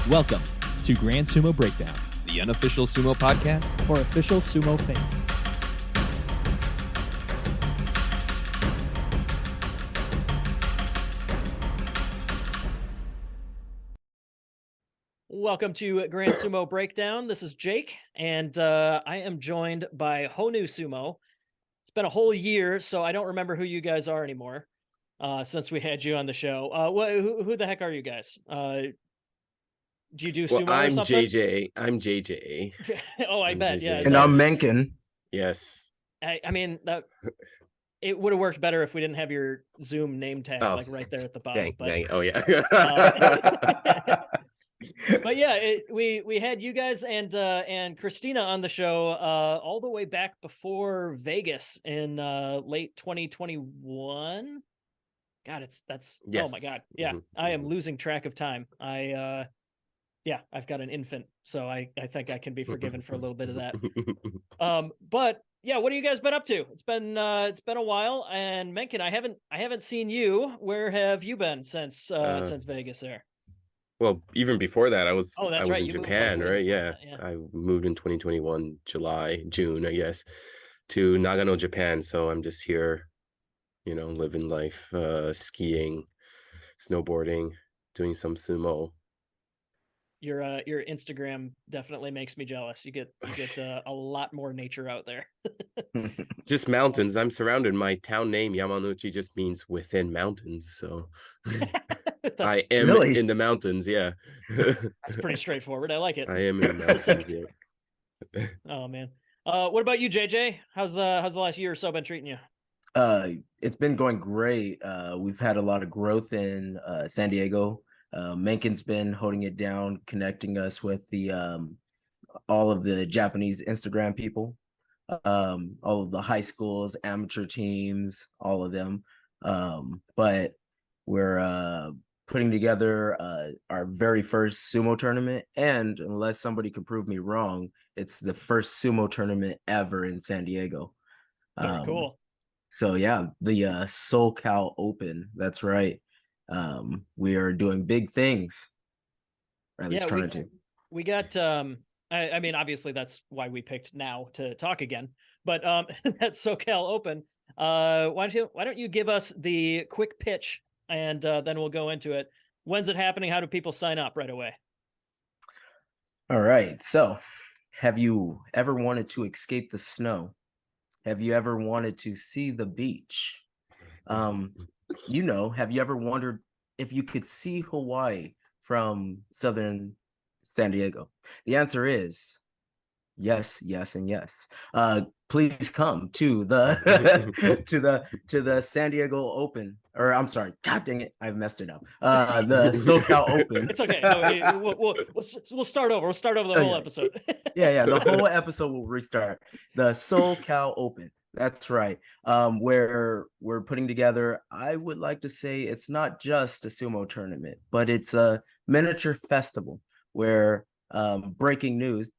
Welcome to Grand Sumo Breakdown, the unofficial sumo podcast for official sumo fans. Welcome to Grand Sumo Breakdown. This is Jake, and I am joined by Honu Sumo. It's been a whole year, so I don't remember who you guys are anymore since we had you on the show. Who the heck are you guys? Do you do sumo or something? I'm JJ. Oh, I bet. JJ. Yeah. And I'm Mengkin. Yes. I mean, it would have worked better if we didn't have your Zoom name tag like right there at the bottom. Dang. Oh yeah. But yeah, we had you guys and Christina on the show all the way back before Vegas in late 2021. God, that's yes. Oh my God. Yeah, I am losing track of time. I've got an infant, so I think I can be forgiven for a little bit of that. But yeah, what have you guys been up to? It's been a while, and Mencken, I haven't seen you. Where have you been since Vegas there? Well, even before that, I was right. in Japan, right? Yeah. I moved in 2021, June, I guess, to Nagano, Japan. So I'm just here, living life, skiing, snowboarding, doing some sumo. Your Instagram definitely makes me jealous. You get a lot more nature out there. Just mountains. I'm surrounded. My town name Yamanouchi just means within mountains. So I am in the mountains. Yeah, that's pretty straightforward. I like it. I am in the mountains. Yeah. Oh man. What about you, JJ? How's the last year or so been treating you? It's been going great. We've had a lot of growth in San Diego. Menken's been holding it down, connecting us with the all of the Japanese Instagram people, all of the high schools, amateur teams, all of them. But we're putting together our very first sumo tournament, and unless somebody can prove me wrong, it's the first sumo tournament ever in San Diego. Very cool. So yeah, the SoCal Open. That's right. We are doing big things. Or at least trying to. We got I mean, obviously that's why we picked now to talk again. But that's SoCal Open. Why don't you give us the quick pitch, and then we'll go into it. When's it happening? How do people sign up right away? All right. So, have you ever wanted to escape the snow? Have you ever wanted to see the beach? Have you ever wondered if you could see Hawaii from southern San Diego? The answer is yes, and yes. Please come to the to the San Diego Open, or I'm sorry, God dang it, I've messed it up. The SoCal Open. It's okay. No, we'll start over. We'll start over the whole episode. Yeah. The whole episode will restart. The SoCal Open. That's right. Where we're putting together, I would like to say it's not just a sumo tournament, but it's a miniature festival where breaking news.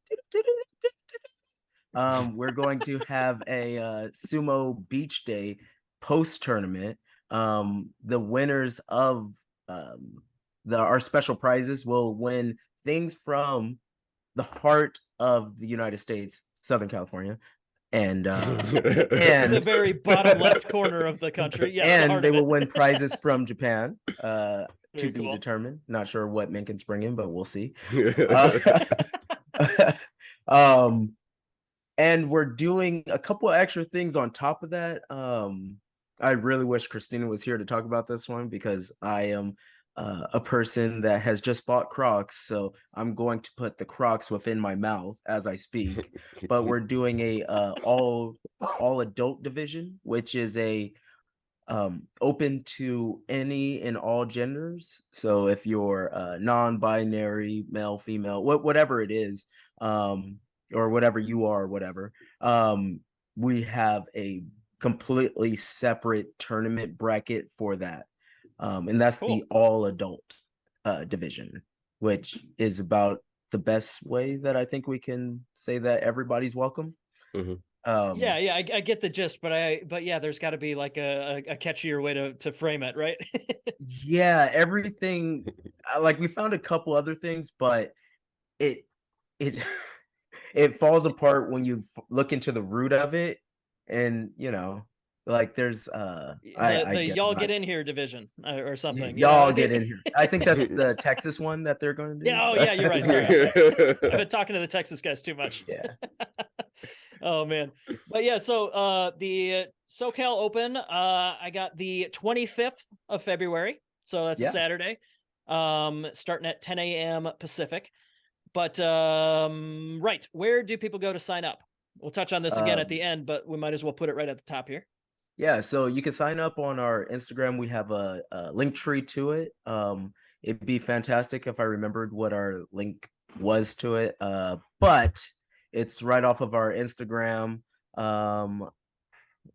We're going to have a sumo beach day post tournament. The winners of our special prizes will win things from the heart of the United States, Southern California. And the very bottom left corner of the country. Yeah, and they will win prizes from Japan to be cool. determined. Not sure what Menken's bringing, but we'll see. And we're doing a couple of extra things on top of that. I really wish Christina was here to talk about this one, because I am a person that has just bought Crocs, so I'm going to put the Crocs within my mouth as I speak. But we're doing a all adult division, which is a open to any and all genders. So if you're non-binary, male, female, whatever it is, or whatever you are, whatever, we have a completely separate tournament bracket for that. And that's cool. The all adult division, which is about the best way that I think we can say that everybody's welcome. Yeah, I get the gist, but yeah, there's got to be like a catchier way to frame it, right? Yeah, everything. Like we found a couple other things, but it it it falls apart when you look into the root of it, and like there's I The guess y'all I'm get not. in here division or something, Y'all get in here. I think that's the Texas one that they're going to do. Yeah, oh yeah, you're right. Sorry. I've been talking to the Texas guys too much. Yeah. Oh man. But yeah, so the SoCal Open, I got the 25th of February. So that's a Yeah. Saturday. Starting at 10 a.m. Pacific. But right, where do people go to sign up? We'll touch on this again at the end, but we might as well put it right at the top here. Yeah, so you can sign up on our Instagram. We have a link tree to it. It'd be fantastic if I remembered what our link was to it. But it's right off of our Instagram.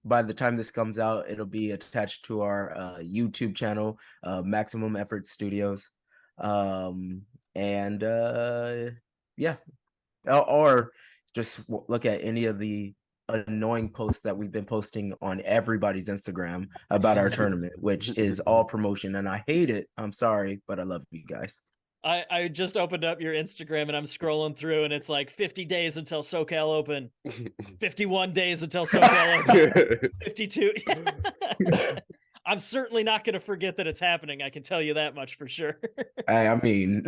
By the time this comes out, it'll be attached to our YouTube channel, Maximum Effort Studios. And yeah, or just look at any of the annoying posts that we've been posting on everybody's Instagram about our tournament, which is all promotion, and I hate it. I'm sorry, but I love you guys. I just opened up your Instagram and I'm scrolling through and it's like 50 days until SoCal Open, 51 days until SoCal Open, 52. I'm certainly not going to forget that it's happening. I can tell you that much for sure. I mean,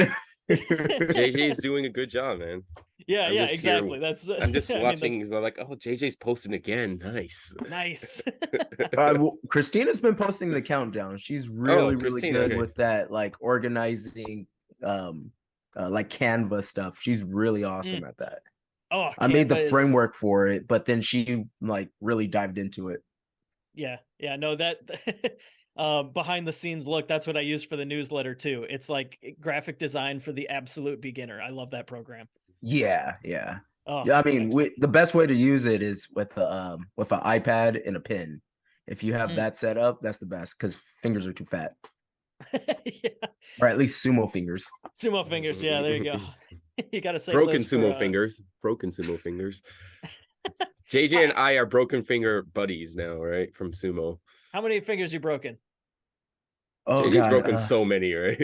JJ's doing a good job, man. Yeah, I'm yeah, just exactly. here- That's I'm just I mean, watching. He's like, oh, JJ's posting again. Nice. nice. Christina's been posting the countdown. She's really Christina, good okay. with that, like organizing, like Canva stuff. She's really awesome at that. Oh, I made the Canva is- framework for it, but then she like really dived into it. Yeah, no, that behind the scenes look, that's what I use for the newsletter too. It's like graphic design for the absolute beginner. I love that program. Yeah. Oh, Yeah, I mean, the best way to use it is with an iPad and a pen. If you have that set up, that's the best because fingers are too fat, yeah. or at least sumo fingers. Sumo fingers. Yeah, there you go. You got to say Broken sumo fingers. Broken sumo fingers. JJ and I are broken finger buddies now, right? From sumo. How many fingers you broken? Oh, JJ's God, broken so many, right?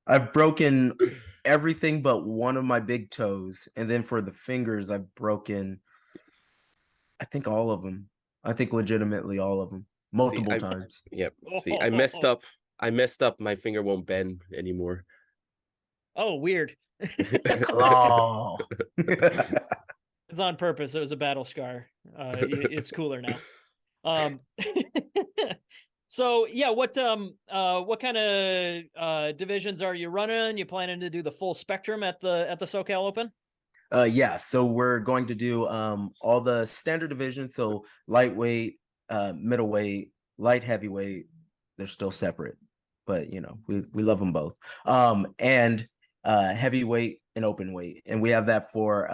I've broken everything but one of my big toes, and then for the fingers, I've broken, I think all of them. I think legitimately all of them, multiple times. Yep. See, I messed up. My finger won't bend anymore. Oh, weird. Claw. It's on purpose. It was a battle scar. It's cooler now. So yeah, what kind of divisions are you running? You planning to do the full spectrum at the SoCal Open? Yeah, so we're going to do all the standard divisions. So lightweight, middleweight, light heavyweight, they're still separate, but we love them both. And heavyweight and open weight, and we have that for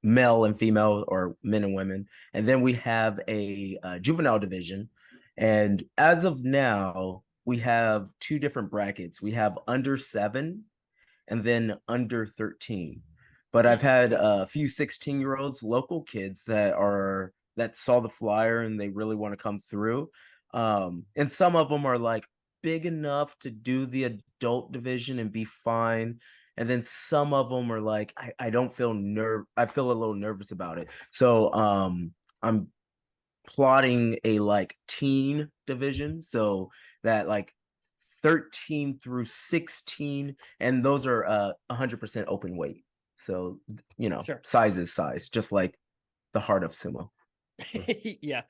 male and female, or men and women. And then we have a juvenile division, and as of now we have two different brackets. We have under 7 and then under 13. But I've had a few 16-year-olds, local kids that saw the flyer and they really want to come through. And some of them are like big enough to do the adult division and be fine. And then some of them are like, I don't feel I feel a little nervous about it. So I'm plotting a like teen division, so that like 13 through 16, and those are 100% open weight. So Sure. Size is size, just like the heart of sumo. Yeah,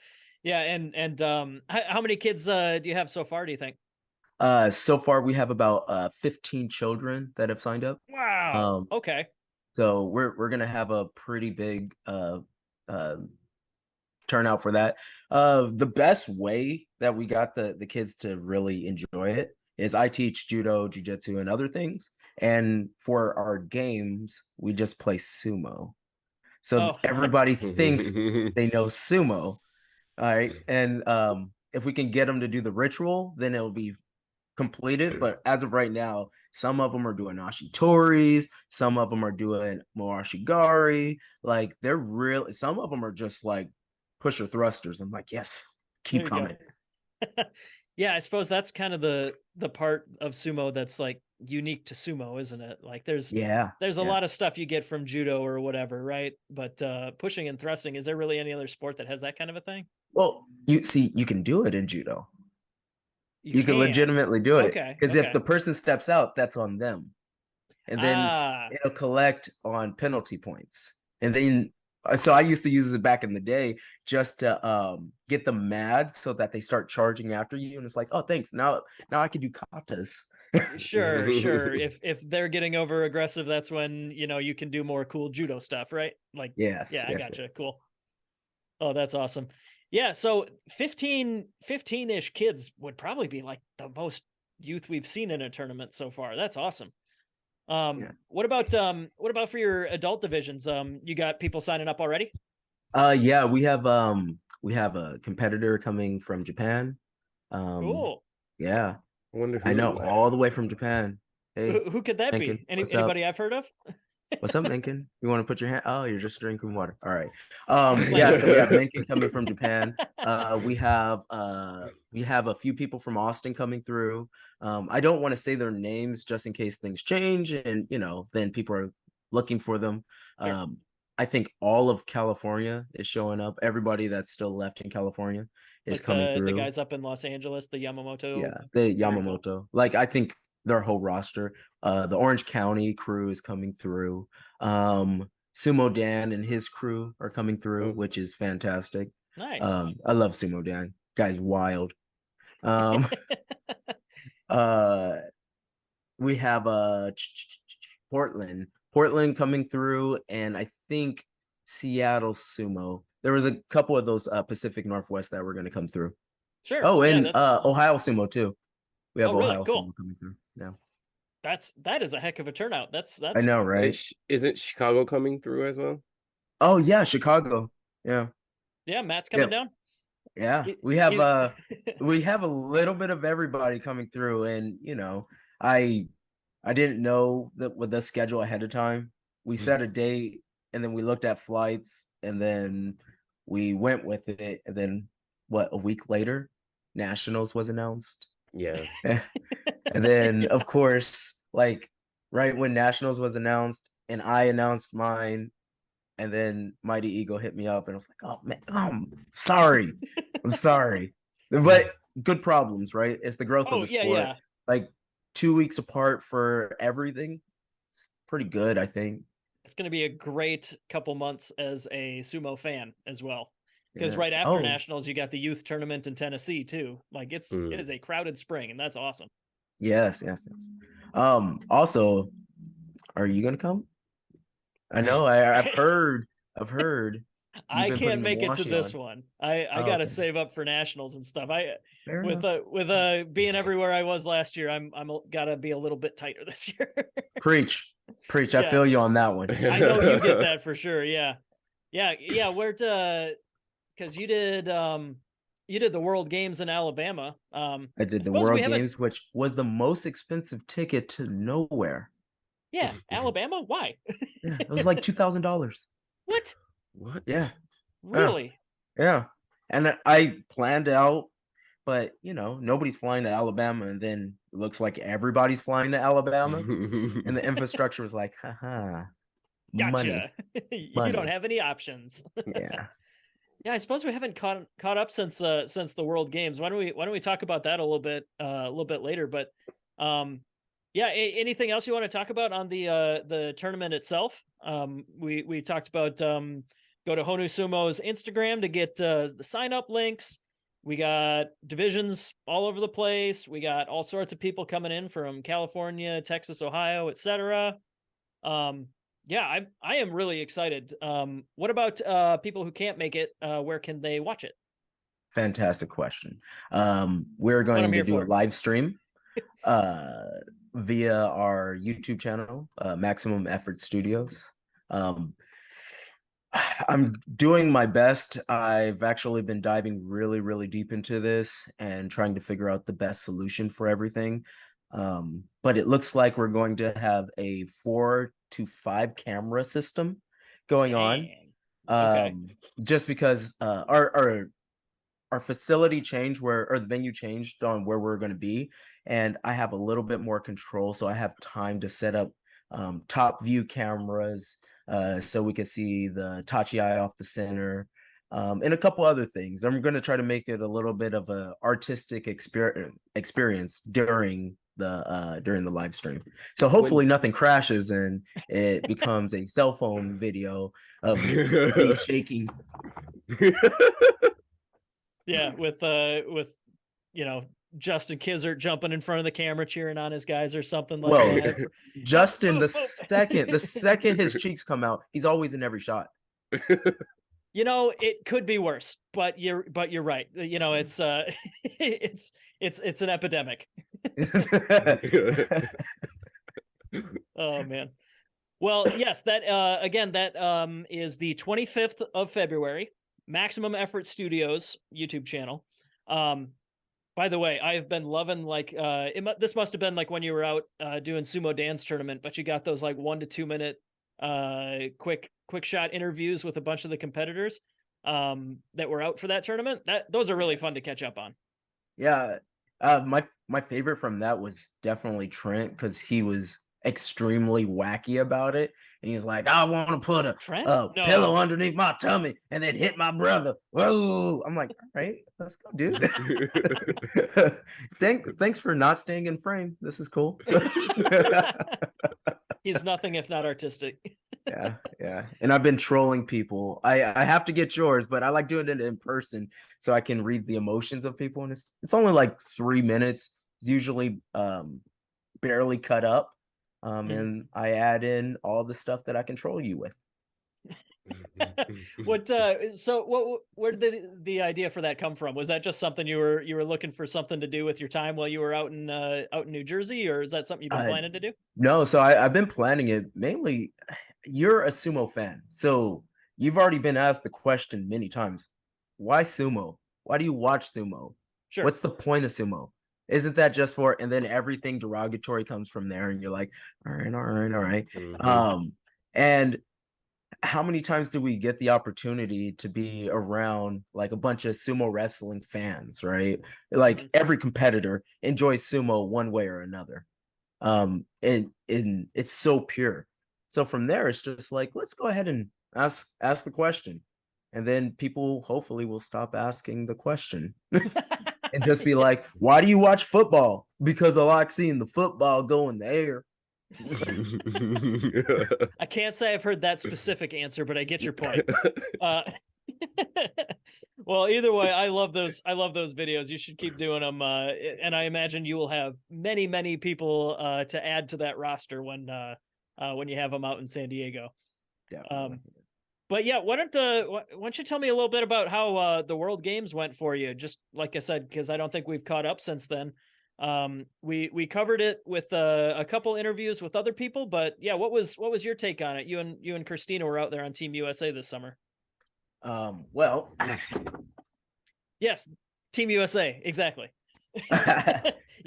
and how many kids do you have so far, do you think? So far we have about 15 children that have signed up. Wow. Okay. So we're gonna have a pretty big turnout for that. The best way that we got the kids to really enjoy it is I teach judo, jiu-jitsu, and other things. And for our games, we just play sumo. So everybody thinks they know sumo. All right. And if we can get them to do the ritual, then it'll be completed, but as of right now, some of them are doing ashitori's, some of them are doing moashigari. Like they're real. Some of them are just like pusher thrusters. I'm like, yes, keep coming. Yeah, I suppose that's kind of the part of sumo that's like unique to sumo, isn't it? Like there's a lot of stuff you get from judo or whatever, right? But pushing and thrusting, is there really any other sport that has that kind of a thing? Well, you see, you can do it in judo. You can can legitimately do it. Okay. Because if the person steps out, that's on them. And then it'll collect on penalty points. And then so I used to use it back in the day just to get them mad so that they start charging after you. And it's like, oh, thanks. Now I can do katas. Sure. If they're getting over aggressive, that's when you can do more cool judo stuff, right? Like I gotcha. Yes. Cool. Oh, that's awesome. Yeah, so 15-ish kids would probably be like the most youth we've seen in a tournament so far. That's awesome. What about for your adult divisions? You got people signing up already? Yeah, we have a competitor coming from Japan. Cool. Yeah. I know, all the way from Japan. Hey, who could that Mengkin, be? Anybody I've heard of? What's up, Mengkin? You want to put your hand? Oh, you're just drinking water. All right. Yeah, so we have Mengkin coming from Japan. We have a few people from Austin coming through. I don't want to say their names just in case things change and then people are looking for them. Sure. I think all of California is showing up. Everybody that's still left in California is like coming through. The guys up in Los Angeles, the Yamamoto. Yeah, the Yamamoto. Cool. Like I think their whole roster. The Orange County crew is coming through. Sumo Dan and his crew are coming through, which is fantastic. Nice. I love Sumo Dan. Guy's wild. We have Portland coming through, and I think Seattle Sumo. There was a couple of those Pacific Northwest that were going to come through. Sure. Oh, and Ohio Sumo too. We have Ohio cool. Sumo coming through. Yeah. That is a heck of a turnout. That's I know, right? Isn't Chicago coming through as well? Oh yeah, Chicago. Yeah. Yeah, Matt's coming down. Yeah. We have a little bit of everybody coming through, and I didn't know that with the schedule ahead of time. We set a date and then we looked at flights and then we went with it, and then a week later, Nationals was announced. Yeah. And then of course, like right when Nationals was announced and I announced mine, and then Mighty Eagle hit me up and I was like, oh man, I'm sorry. But good problems, right? It's the growth of the sport. Yeah. Like 2 weeks apart for everything. It's pretty good, I think. It's going to be a great couple months as a sumo fan as well. Because right after Nationals, you got the youth tournament in Tennessee too. Like it is a crowded spring, and that's awesome. Yes. Also, are you gonna come? I know. I've heard. I can't make it to this one. I gotta save up for Nationals and stuff. With being everywhere I was last year, I'm gotta be a little bit tighter this year. Preach. I feel you on that one. I know you get that for sure. Yeah. Where to? Because you did the World Games in Alabama. I did the World Games, which was the most expensive ticket to nowhere. Yeah, Alabama. Why? Yeah, it was like $2,000. What? Yeah. Really? Yeah. And I planned out, but nobody's flying to Alabama, and then it looks like everybody's flying to Alabama, and the infrastructure was like, haha, gotcha. Money. You don't have any options. Yeah. Yeah, I suppose we haven't caught up since the World Games. Why don't we talk about that a little bit later? But anything else you want to talk about on the tournament itself? We talked about go to Honu Sumo's Instagram to get the sign up links. We got divisions all over the place. We got all sorts of people coming in from California, Texas, Ohio, etc. I am really excited. What about people who can't make it? Where can they watch it? Fantastic question. We're going to do a live stream via our YouTube channel, Maximum Effort Studios. I'm doing my best. I've actually been diving really, really deep into this and trying to figure out the best solution for everything. But it looks like we're going to have a 4 to 5 camera system going on. Dang. Okay. Just because our facility changed or the venue changed on where we're going to be, and I have a little bit more control, so I have time to set up top view cameras, so we could see the Tachi Eye off the center, and a couple other things. I'm going to try to make it a little bit of a artistic experience during the live stream. So hopefully nothing crashes and it becomes a cell phone video of me shaking. Yeah, with Justin Kizzert jumping in front of the camera cheering on his guys or something like that. Justin, the second his cheeks come out, he's always in every shot. It could be worse, but you're right. It's it's an epidemic. Oh man. Well, yes, that again, that is the 25th of February, Maximum Effort Studios YouTube channel. By the way, I've been loving this must have been like when you were out doing Sumo Dance tournament, but you got those like 1 to 2 minute quick shot interviews with a bunch of the competitors that were out for that tournament. Those are really fun to catch up on. Yeah. My favorite from that was definitely Trent, because he was extremely wacky about it. And he's like, I want to put a pillow underneath my tummy and then hit my brother. Whoa. I'm like, all right, let's go, dude. Thanks for not staying in frame. This is cool. He's nothing if not artistic. Yeah. And I've been trolling people. I have to get yours, but I like doing it in person so I can read the emotions of people. And it's only like 3 minutes. It's usually barely cut up. And I add in all the stuff that I control you with. Where did the idea for that come from? Was that just something you were looking for something to do with your time while you were out in New Jersey, or is that something you've been planning to do? No, so I've been planning it mainly. You're a sumo fan, so you've already been asked the question many times. Why sumo? Why do you watch sumo? Sure. What's the point of sumo? Isn't that just for, and then everything derogatory comes from there, and you're like, all right. Mm-hmm. And how many times do we get the opportunity to be around like a bunch of sumo wrestling fans, right? Like every competitor enjoys sumo one way or another. And it's so pure. So from there, it's just like, let's go ahead and ask the question. And then people hopefully will stop asking the question. And just be like, why do you watch football? Because I like seeing the football go in the air. I can't say I've heard that specific answer, but I get your point. Well, either way, I love those videos. You should keep doing them. And I imagine you will have many people to add to that roster when you have them out in San Diego. Definitely. But yeah, why don't you tell me a little bit about how the World Games went for you? Just like I said, because I don't think we've caught up since then. We covered it with a couple interviews with other people, but yeah, what was your take on it? You and Christina were out there on Team USA this summer. Well, yes, Team USA, exactly. You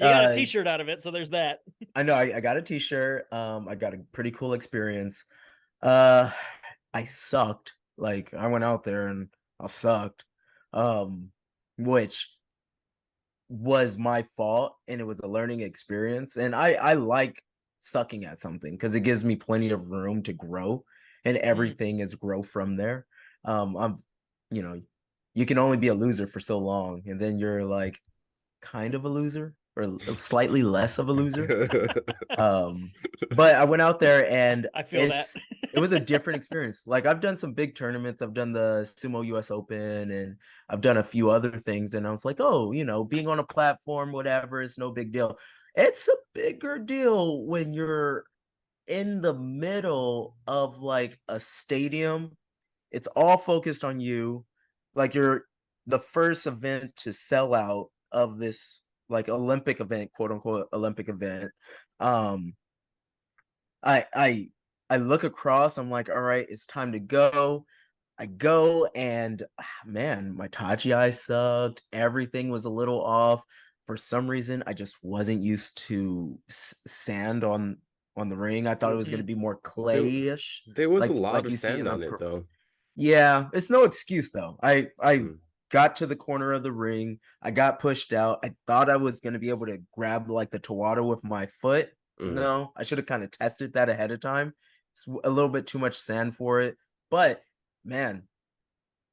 got a T-shirt out of it, so there's that. I know. I got a T-shirt. I got a pretty cool experience. I sucked. Like, I went out there and I sucked, which was my fault, and it was a learning experience. And I like sucking at something because it gives me plenty of room to grow, and everything is grow from there. You can only be a loser for so long, and then you're like kind of a loser or slightly less of a loser. But I went out there and I feel that it was a different experience. Like, I've done some big tournaments. I've done the Sumo US Open, and I've done a few other things. And I was like, oh, being on a platform, whatever, is no big deal. It's a bigger deal when you're in the middle of like a stadium. It's all focused on you. Like, you're the first event to sell out of this like Olympic event, quote unquote Olympic event. I look across, I'm like, all right, it's time to go. I go and man, my Tachi eye sucked. Everything was a little off. For some reason, I just wasn't used to sand on the ring. I thought it was going to be more There, clayish, there was a lot like of you see in sand a on it though. yeah, it's no excuse though. I Mm. got to the corner of the ring. I got pushed out. I thought I was going to be able to grab like the Tawada with my foot. Mm. No, I should have kind of tested that ahead of time. It's a little bit too much sand for it. But man,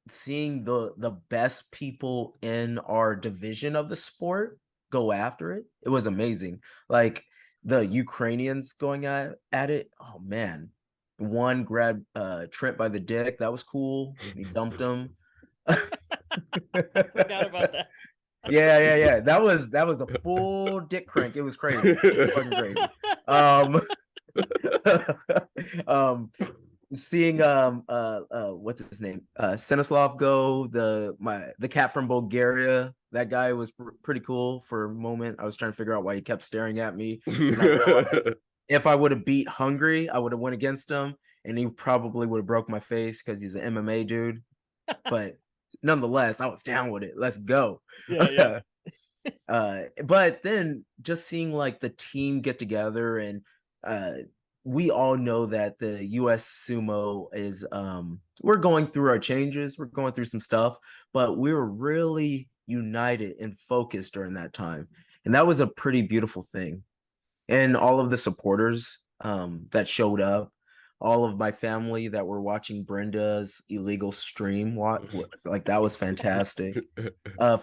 seeing the best people in our division of the sport go after it, it was amazing. Like the Ukrainians going at it. Oh man. One grabbed Trent by the dick. That was cool. He dumped him. Forgot about that. Yeah. That was a full dick crank. It was crazy. It was fucking crazy. Um, seeing what's his name? Senislav go, the cat from Bulgaria. That guy was pretty cool for a moment. I was trying to figure out why he kept staring at me. And I realized if I would have beat Hungary, I would have went against him and he probably would have broke my face because he's an MMA dude. But nonetheless, I was down with it. Let's go. Yeah. But then just seeing like the team get together and we all know that the US sumo is we're going through our changes, we're going through some stuff, but we were really united and focused during that time. And that was a pretty beautiful thing. And all of the supporters that showed up, all of my family that were watching Brenda's illegal stream, like that was fantastic.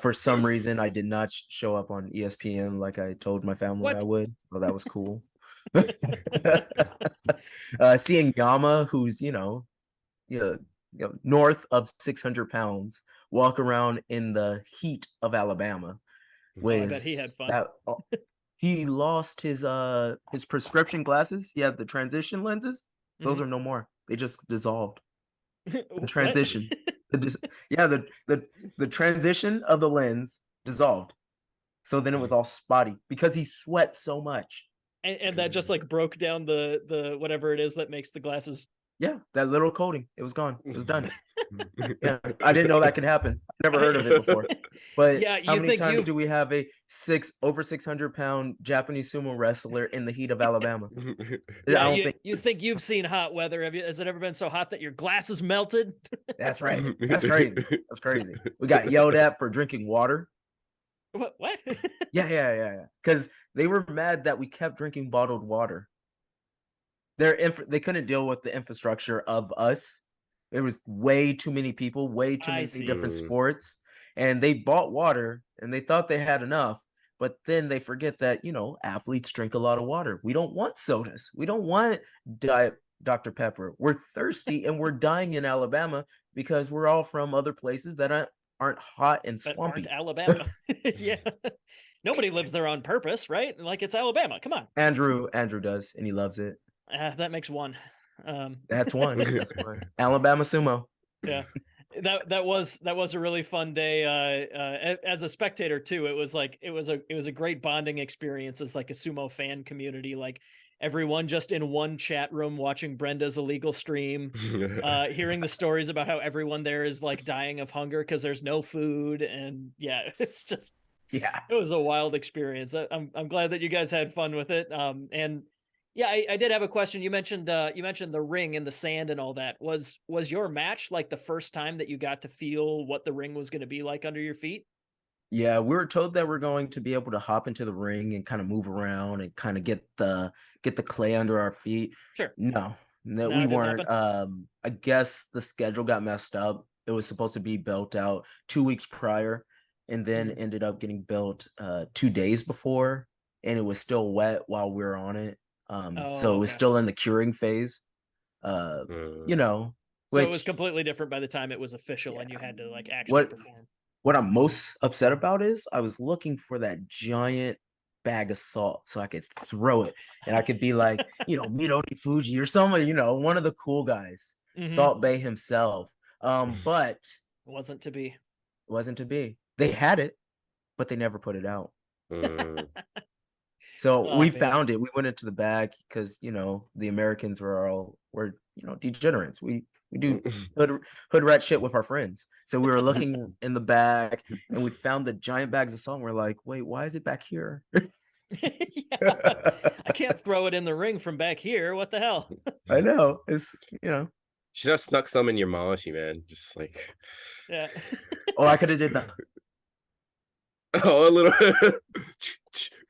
For some reason, I did not show up on ESPN like I told my family I would. So that was cool. Seeing Yama, who's north of 600 pounds, walk around in the heat of Alabama, I bet he had fun. He lost his prescription glasses. He had the transition lenses. Those are no more. They just dissolved. The transition. The transition of the lens dissolved. So then it was all spotty because he sweats so much. And that just like broke down the whatever it is that makes the glasses. Yeah, that little coating. It was gone. It was done. Yeah, I didn't know that could happen. Never heard of it before. But yeah, how many times do we have a over 600-pound Japanese sumo wrestler in the heat of Alabama? Yeah, you think you've seen hot weather? Has it ever been so hot that your glasses melted? That's right. That's crazy. That's crazy. We got yelled at for drinking water. What? Yeah. Because they were mad that we kept drinking bottled water. They couldn't deal with the infrastructure of us. There was way too many people, way too many different sports, and they bought water and they thought they had enough. But then they forget that athletes drink a lot of water. We don't want sodas. We don't want Diet Dr. Pepper. We're thirsty and we're dying in Alabama because we're all from other places that aren't hot and swampy. Aren't Alabama. Yeah. Nobody lives there on purpose, right? Like it's Alabama. Come on. Andrew does, and he loves it. That makes one. That's one. That's one. Alabama sumo. Yeah. That was a really fun day. As a spectator too, it was a great bonding experience as like a sumo fan community. Like everyone just in one chat room watching Brenda's illegal stream, hearing the stories about how everyone there is like dying of hunger because there's no food, and yeah, it's just it was a wild experience. I'm glad that you guys had fun with it. And yeah, I did have a question. You mentioned the ring and the sand and all that. Was your match like the first time that you got to feel what the ring was going to be like under your feet? Yeah, we were told that we're going to be able to hop into the ring and kind of move around and kind of get the clay under our feet. Sure. No, we weren't. I guess the schedule got messed up. It was supposed to be built out 2 weeks prior, and then ended up getting built 2 days before, and it was still wet while we were on it. So it was still in the curing phase. So it was completely different by the time it was official and you had to like actually perform. What I'm most upset about is I was looking for that giant bag of salt so I could throw it and I could be like, Midori Fuji or someone, one of the cool guys, Salt Bay himself. But it wasn't to be. They had it, but they never put it out. So we found it. We went into the bag because the Americans were degenerates. We We do hood rat shit with our friends. So we were looking in the bag and we found the giant bags of salt. And we're like, wait, why is it back here? I can't throw it in the ring from back here. What the hell? I know. It's, you know. Should have snuck some in your mawashi, man. Just like, Yeah. Oh, I could have did that. oh, a little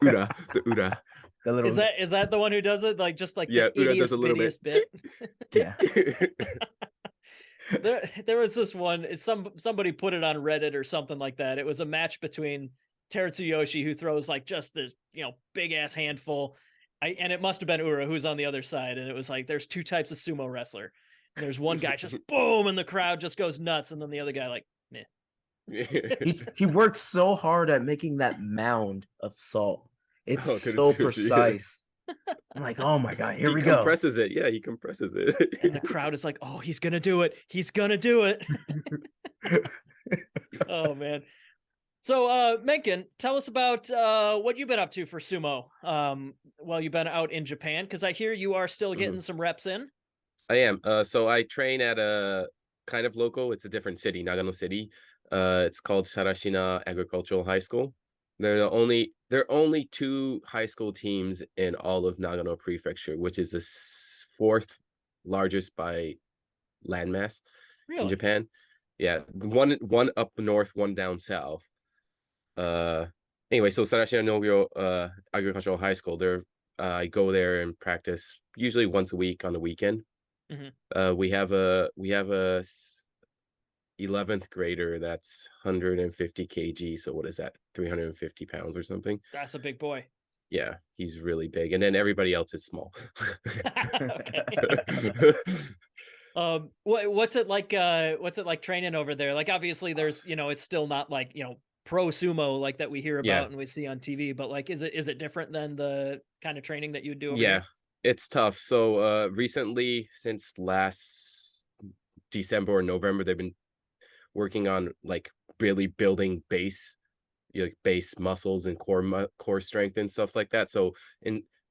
ura, the ura. The little, Is that the one who does it? Like just like Yeah, the Ura does a little ittiest bit. bit. Yeah. There was this one. Somebody put it on Reddit or something like that. It was a match between Teretsuyoshi, who throws like just this, big ass handful. And it must have been Ura who's on the other side. And it was like, there's two types of sumo wrestler. And there's one guy just boom, and the crowd just goes nuts. And then the other guy like, meh. He worked so hard at making that mound of salt. It's so precise. I'm like, oh my God, here we go. He compresses it. Yeah, he compresses it. And the crowd is like, oh, he's going to do it. He's going to do it. Oh, man. So, Mengkin, tell us about what you've been up to for sumo while you've been out in Japan, because I hear you are still getting some reps in. I am. So I train at a kind of local. It's a different city, Nagano City. It's called Sarashina Agricultural High School. There are only two high school teams in all of Nagano Prefecture, which is the fourth largest by landmass in Japan. Yeah, one up north, one down south. Anyway, so Sarashina Nobyo Agricultural High School. I go there and practice usually once a week on the weekend. Mm-hmm. We have a 11th grader that's 150 kg. So what is that? 350 pounds or something. That's a big boy. Yeah, he's really big, and then everybody else is small. What's it like? What's it like training over there? Like, obviously, there's it's still not like pro sumo like that we hear about and we see on TV, but like, is it different than the kind of training that you do over here? It's tough. So recently, since last December or November, they've been working on like really building base muscles and core strength and stuff like that. So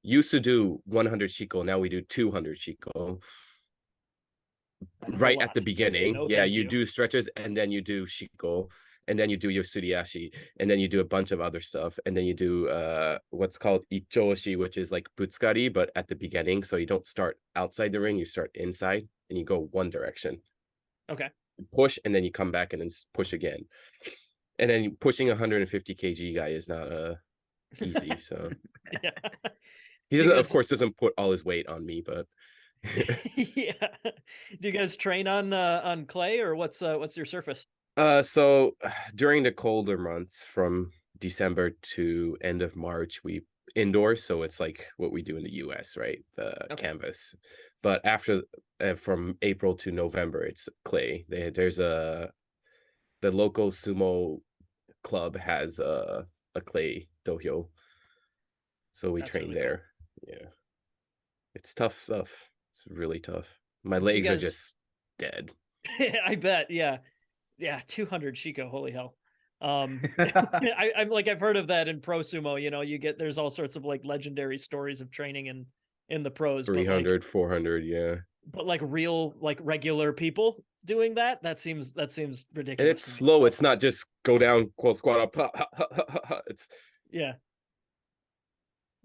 used to do 100 shiko, now we do 200 shiko. Right at the beginning, you do stretches, and then you do shiko, and then you do your suriashi, and then you do a bunch of other stuff, and then you do what's called ichoshi, which is like butsukari, but at the beginning. So you don't start outside the ring, you start inside, and you go one direction. Okay. Push, and then you come back and then push again. And then pushing 150 kg guy is not easy. So he doesn't, of course, doesn't put all his weight on me, but yeah. Do you guys train on clay, or what's your surface? So during the colder months from December to end of March, we indoors, so it's like what we do in the US, right? The canvas. But after from April to November, it's clay. There's the local sumo club has a clay dohyo, so we train really there. Cool. Yeah, it's tough stuff. It's really tough. My legs are just dead. I bet. Yeah 200 shiko, holy hell. I'm like, I've heard of that in pro sumo. There's all sorts of like legendary stories of training in the pros. 300 400, yeah, but like real, like regular people doing that seems ridiculous. And it's slow. It's not just go down, quote, squat up. It's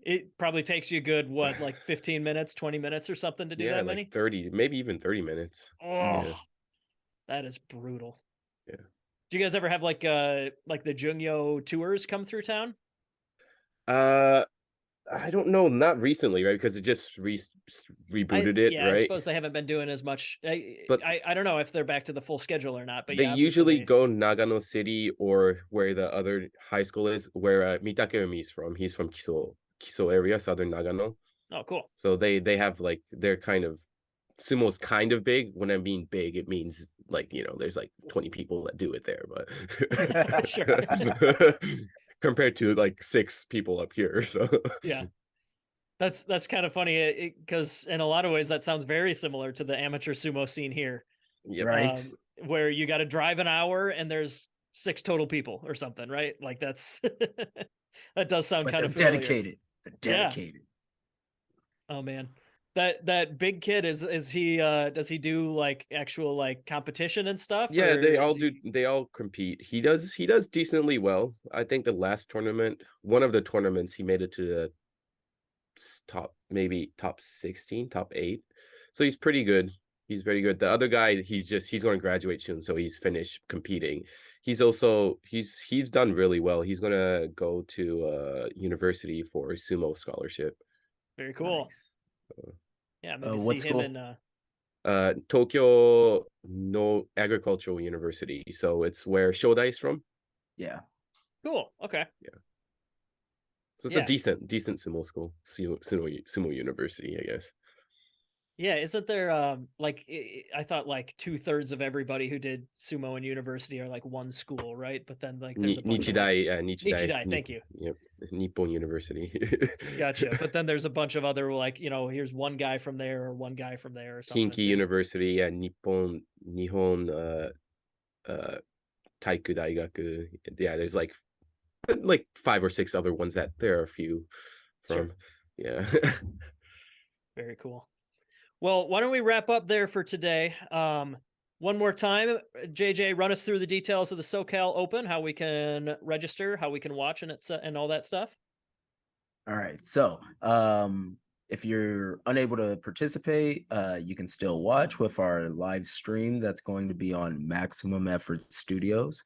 it probably takes you a good like 15 minutes, 20 minutes or something to do that many. 30, maybe even 30 minutes. That is brutal. Yeah. Do you guys ever have like the Jungyo tours come through town? I don't know, not recently, right? Because it just rebooted it, right? I suppose they haven't been doing as much. But I don't know if they're back to the full schedule or not. But they usually go Nagano City or where the other high school is, where Mitakeumi is from. He's from Kiso area, southern Nagano. Oh, cool. So they have like, they're kind of, sumo's kind of big. When I mean big, it means like, there's like 20 people that do it there, but sure. Compared to like 6 people up here. So yeah, that's kind of funny, because in a lot of ways that sounds very similar to the amateur sumo scene here. Yeah, right. Where you got to drive an hour and there's 6 total people or something, right? Like that's that does sound kind of dedicated. They're dedicated. Yeah. Oh man. That big kid is he does he do like actual like competition and stuff? Yeah, or they is all he- do. They all compete. He does decently well. I think the last tournament, one of the tournaments, he made it to the top, maybe top 16, top 8. So he's pretty good. He's very good. The other guy, he's going to graduate soon, so he's finished competing. He's done really well. He's going to go to university for a sumo scholarship. Very cool. Nice. Yeah, maybe What see him school? in Tokyo no Agricultural University. So it's where Shodai is from. Yeah. cool. Okay. So it's Yeah. a decent sumo school, sumo university, I guess. Yeah, isn't there like I thought like 2/3 of everybody who did sumo in university are like one school, right? But then like there's a bunch of, like, Nichidai, thank you. Yep, Nippon University. Gotcha. But then there's a bunch of other like, here's one guy from there or one guy from there or something. Kinki University, Nihon Taiku Daigaku. Yeah, there's like 5 or 6 other ones that there are a few from. Sure. Yeah. Very cool. Well, why don't we wrap up there for today? One more time, JJ, run us through the details of the SoCal Open, how we can register, how we can watch, and all that stuff. All right. So, if you're unable to participate, you can still watch with our live stream that's going to be on Maximum Effort Studios.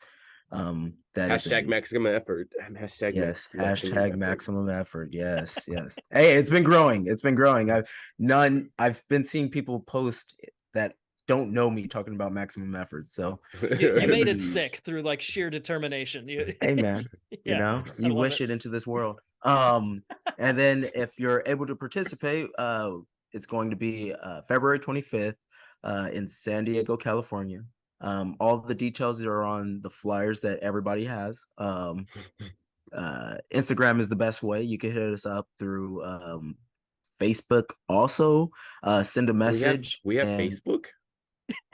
That is Hashtag maximum effort. Hashtag yes, maximum hashtag effort. maximum effort. Yes, yes. Hey, it's been growing. It's been growing. I've been seeing people post that don't know me talking about maximum effort. So You made it stick through like sheer determination. hey man, Yeah, you wish it into this world. And then if you're able to participate, it's going to be February 25th in San Diego, California. All the details are on the flyers that everybody has. Instagram is the best way. You can hit us up through Facebook also. Send a message. We have Facebook.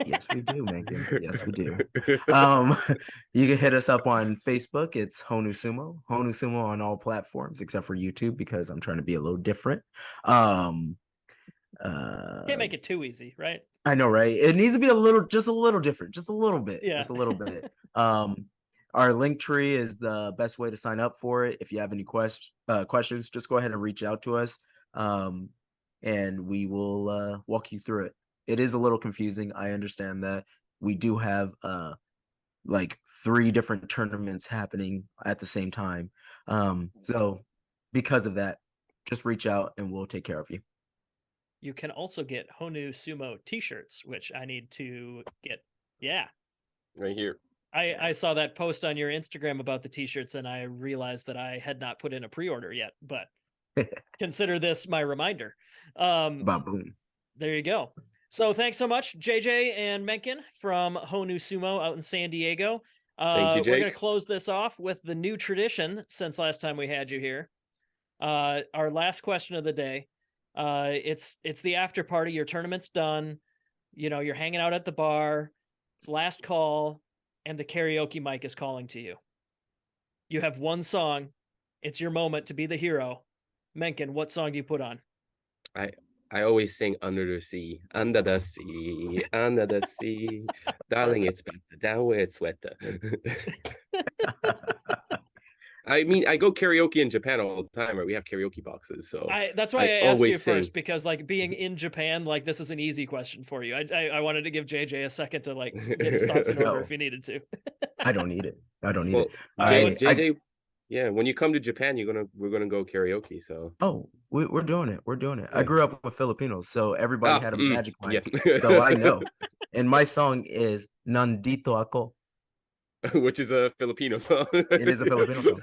Yes, we do, Mengkin. Yes, we do. You can hit us up on Facebook. It's Honu Sumo. Honu Sumo on all platforms except for YouTube because I'm trying to be a little different. can't make it too easy, right? I know, right? It needs to be just a little different, just a little bit, Yeah. just a little bit. Our link tree is the best way to sign up for it. If you have any questions, just go ahead and reach out to us, and we will walk you through it. It is a little confusing. I understand that. We do have like 3 different tournaments happening at the same time. So because of that, just reach out and we'll take care of you. You can also get Honu Sumo t-shirts, which I need to get. Yeah. Right here. I saw that post on your Instagram about the t-shirts and I realized that I had not put in a pre-order yet, but consider this my reminder. Baboom. There you go. So thanks so much, JJ and Mengkin from Honu Sumo out in San Diego. Thank you, Jake. We're going to close this off with the new tradition since last time we had you here. Our last question of the day. It's the after party. Your tournament's done. You're hanging out at the bar. It's last call, and the karaoke mic is calling to you. You have one song. It's your moment to be the hero. Mengkin, what song do you put on? I always sing Under the Sea, under the sea, under the sea. Darling, it's better down where it's wetter. I mean, I go karaoke in Japan all the time, right? We have karaoke boxes, so that's why I asked you always first, sing. because like being in Japan, like this is an easy question for you. I wanted to give JJ a second to like get his thoughts in order No. if he needed to. I don't need it. I don't need Well, it. JJ, yeah, when you come to Japan, we're gonna go karaoke. So we're doing it. We're doing it. I grew up with Filipinos, so everybody had a magic mic. Yeah. So I know. And my song is Nandito Ako. Which is a Filipino song. It is a Filipino song.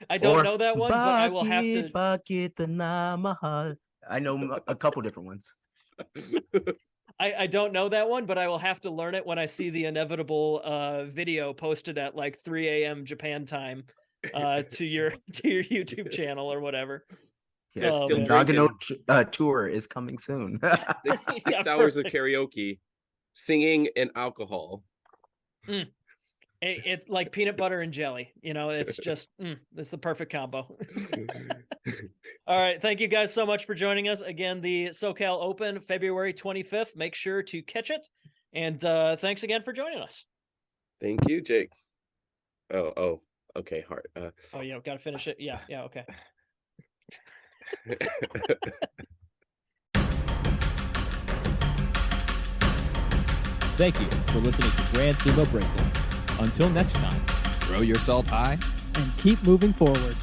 I don't know that one, but I will have to. Bakit na mahal? I know a couple different ones. I don't know that one, but I will have to learn it when I see the inevitable video posted at like 3 a.m. Japan time to your YouTube channel or whatever. Yes, Oh, the man. Nagano tour is coming soon. Six Yeah, hours of perfect. karaoke, singing and alcohol. It's like peanut butter and jelly. It's just it's the perfect combo. All right. Thank you guys so much for joining us. Again, the SoCal Open, February 25th. Make sure to catch it. And thanks again for joining us. Thank you, Jake. Oh, okay, Hart. Oh, yeah, got to finish it. Yeah, okay. Thank you for listening to Grand Sumo Breakdown. Until next time, Throw your salt high. And keep moving forward.